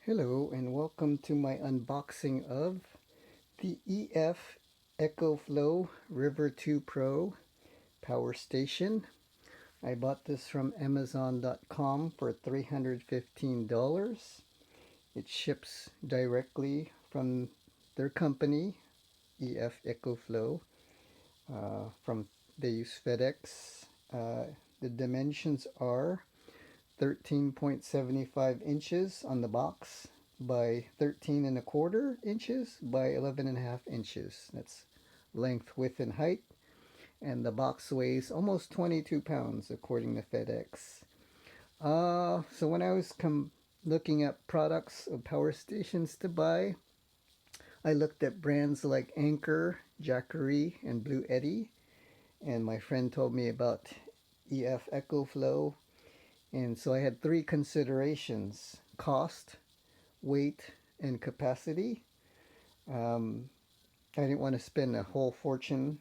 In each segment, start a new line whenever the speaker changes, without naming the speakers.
Hello and welcome to my unboxing of the EcoFlow River 2 Pro power station. I bought this from Amazon.com for $315. It ships directly from their company, EcoFlow. They use Fedex. The dimensions are 13.75 inches on the box by 13 and a quarter inches by 11 and a half inches. That's length, width, and height. And the box weighs almost 22 pounds according to FedEx. So when I was looking at products of power stations to buy, I looked at brands like Anchor, Jackery, and Blue Eddy. And my friend told me about EcoFlow. And so I had three considerations: cost, weight, and capacity. I didn't want to spend a whole fortune,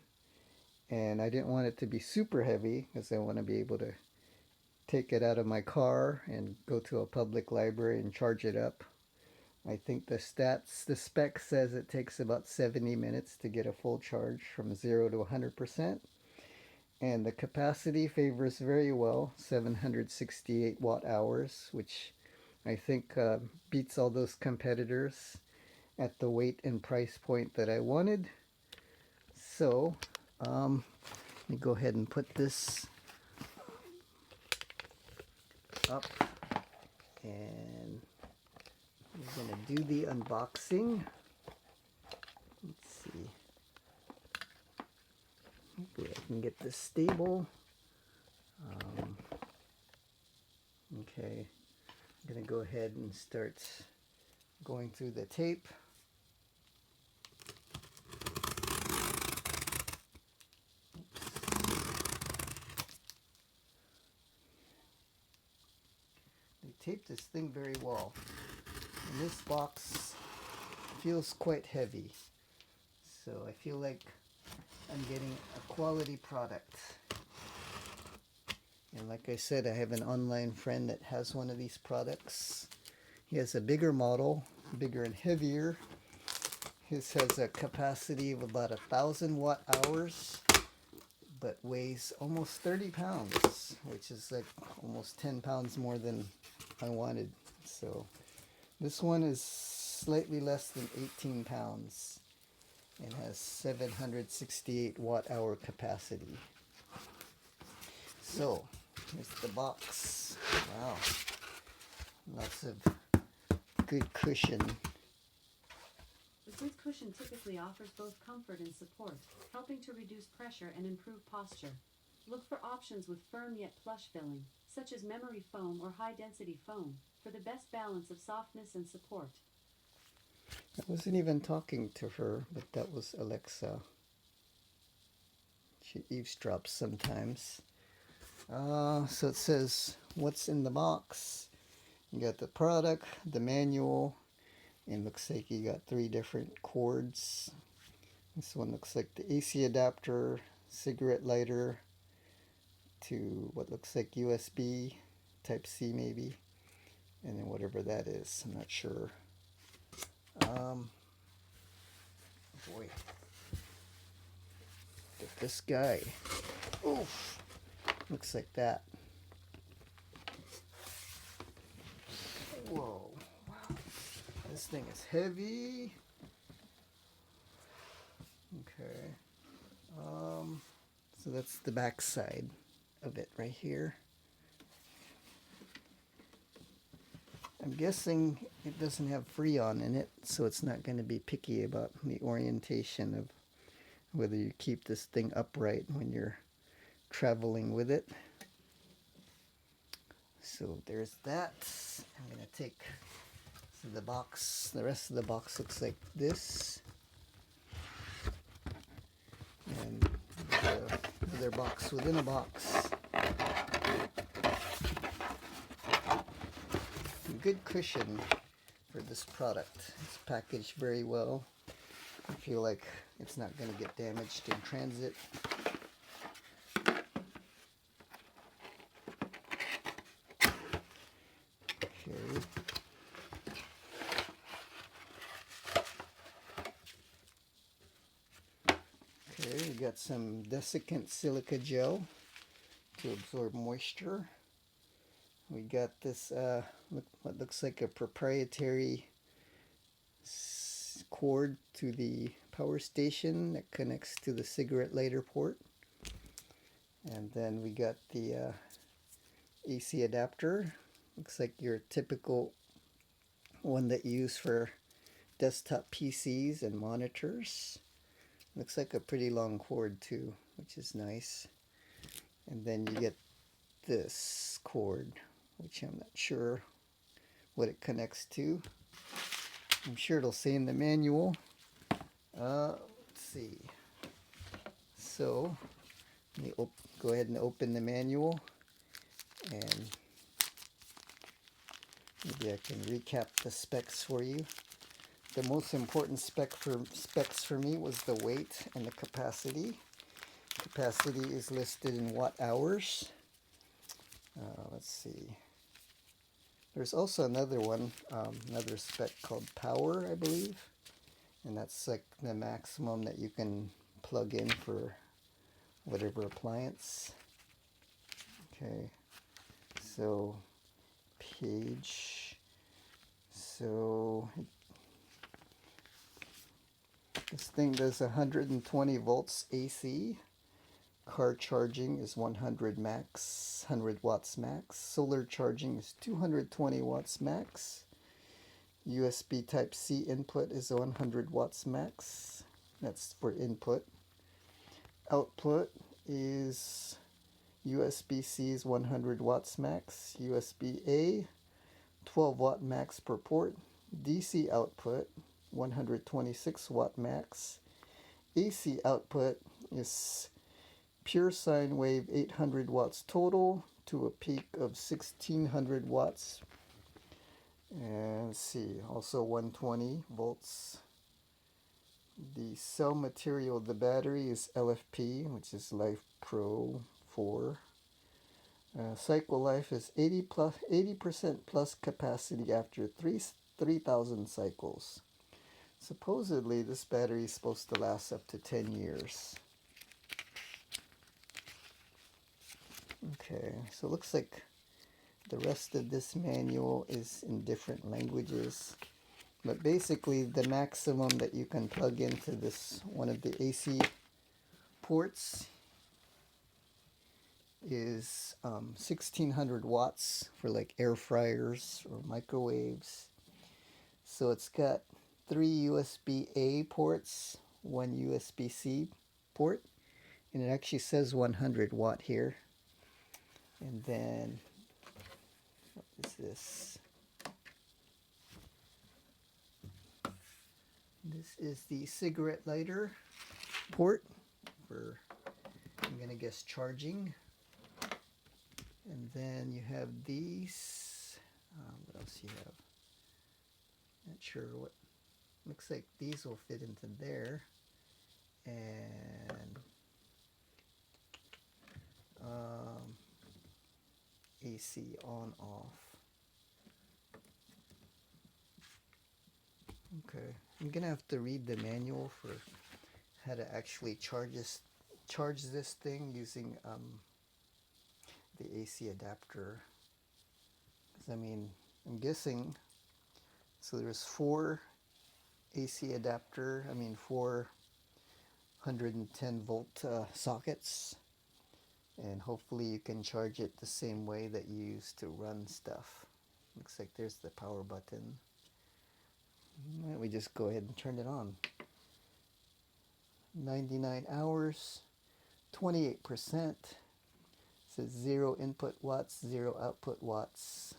and I didn't want it to be super heavy because I want to be able to take it out of my car and go to a public library and charge it up. I think the spec says it takes about 70 minutes to get a full charge from 0 to 100%. And the capacity favors very well, 768 watt hours, which I think beats all those competitors at the weight and price point that I wanted. So let me go ahead and put this up, and we're going to do the unboxing. Let's see. Hopefully I can get this stable. Okay, I'm going to go ahead and start going through the tape. They taped this thing very well. And this box feels quite heavy. So I feel like I'm getting a quality product. And like I said, I have an online friend that has one of these products. He has a bigger model, bigger and heavier. His has a capacity of about 1,000 watt hours, but weighs almost 30 pounds, which is like almost 10 pounds more than I wanted. So this one is slightly less than 18 pounds and has 768 watt hour capacity. So here's the box. Wow, lots of good cushion.
The good cushion typically offers both comfort and support, helping to reduce pressure and improve posture. Look for options with firm yet plush filling, such as memory foam or high-density foam, for the best balance of softness and support.
I wasn't even talking to her, but that was Alexa. She eavesdrops sometimes. So it says what's in the box. You got the product, the manual, and looks like you got 3 different cords. This one looks like the AC adapter, cigarette lighter to what looks like USB, Type C maybe, and then whatever that is, I'm not sure. Boy, get this guy. Oof, looks like that. Whoa, wow, this thing is heavy. Okay, so that's the back side of it right here. I'm guessing it doesn't have Freon in it, so it's not going to be picky about the orientation of whether you keep this thing upright when you're traveling with it. So there's that. I'm going to take the box. The rest of the box looks like this. And the other box within a box. Good cushion for this product. It's packaged very well. I feel like it's not going to get damaged in transit. Okay. got some desiccant silica gel to absorb moisture. We got this what looks like a proprietary cord to the power station that connects to the cigarette lighter port. And then we got the AC adapter. Looks like your typical one that you use for desktop PCs and monitors. Looks like a pretty long cord too, which is nice. And then you get this cord, which I'm not sure what it connects to. I'm sure it'll say in the manual. Let's see. So let me go ahead and open the manual, and maybe I can recap the specs for you. The most important specs for me was the weight and the capacity. Capacity is listed in watt hours. Let's see. There's also another one, another spec called power, I believe. And that's like the maximum that you can plug in for whatever appliance. Okay. So, page. So, this thing does 120 volts AC. Car charging is 100 max, 100 watts max. Solar charging is 220 watts max. USB Type-C input is 100 watts max. That's for input. Output is USB-C is 100 watts max. USB-A 12 watt max per port. DC output 126 watt max. AC output is pure sine wave 800 watts total to a peak of 1600 watts. And let's see, also 120 volts. The cell material of the battery is LFP, which is Life Pro 4. Cycle life is 80% plus capacity after 3,000 cycles. Supposedly, this battery is supposed to last up to 10 years. Okay, so it looks like the rest of this manual is in different languages. But basically, the maximum that you can plug into this one of the AC ports is 1600 watts for like air fryers or microwaves. So it's got 3 USB-A ports, 1 USB-C port, and it actually says 100 watt here. And then, what is this? This is the cigarette lighter port for, I'm gonna guess, charging. And then you have these. What else you have? Not sure what. Looks like these will fit into there. And AC on off. Okay, I'm gonna have to read the manual for how to actually charge this thing using the AC adapter. 'Cause I mean, I'm guessing. So there's 4 AC adapter. 410 volt sockets, and hopefully you can charge it the same way that you use to run stuff. Looks like there's the power button. Why don't we just go ahead and turn it on? 99 hours, 28%. Says 0 input watts, 0 output watts.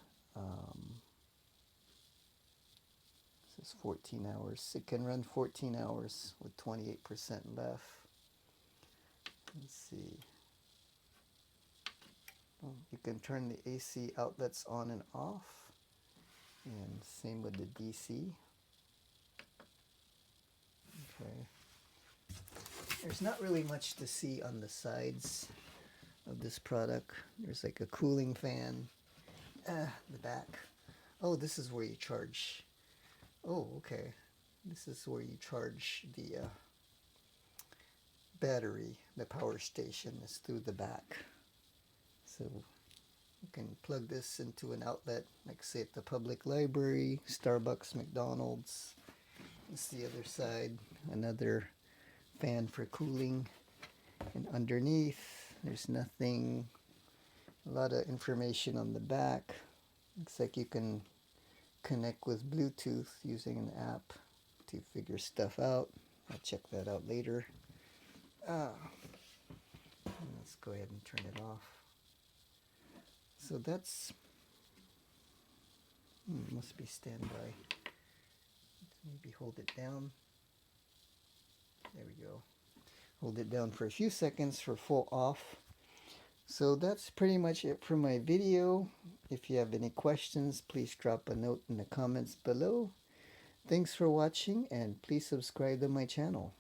Says 14 hours. It can run 14 hours with 28% left. Let's see. You can turn the AC outlets on and off, and same with the DC. Okay. There's not really much to see on the sides of this product. There's like a cooling fan. The back. Oh, this is where you charge. Oh, okay. This is where you charge the battery, the power station, is through the back. So you can plug this into an outlet, like say at the public library, Starbucks, McDonald's. It's the other side, another fan for cooling. And underneath, there's nothing, a lot of information on the back. Looks like you can connect with Bluetooth using an app to figure stuff out. I'll check that out later. Let's go ahead and turn it off. So that's, must be standby. Let's maybe hold it down. There we go. Hold it down for a few seconds for full off. So that's pretty much it for my video. If you have any questions, please drop a note in the comments below. Thanks for watching, and please subscribe to my channel.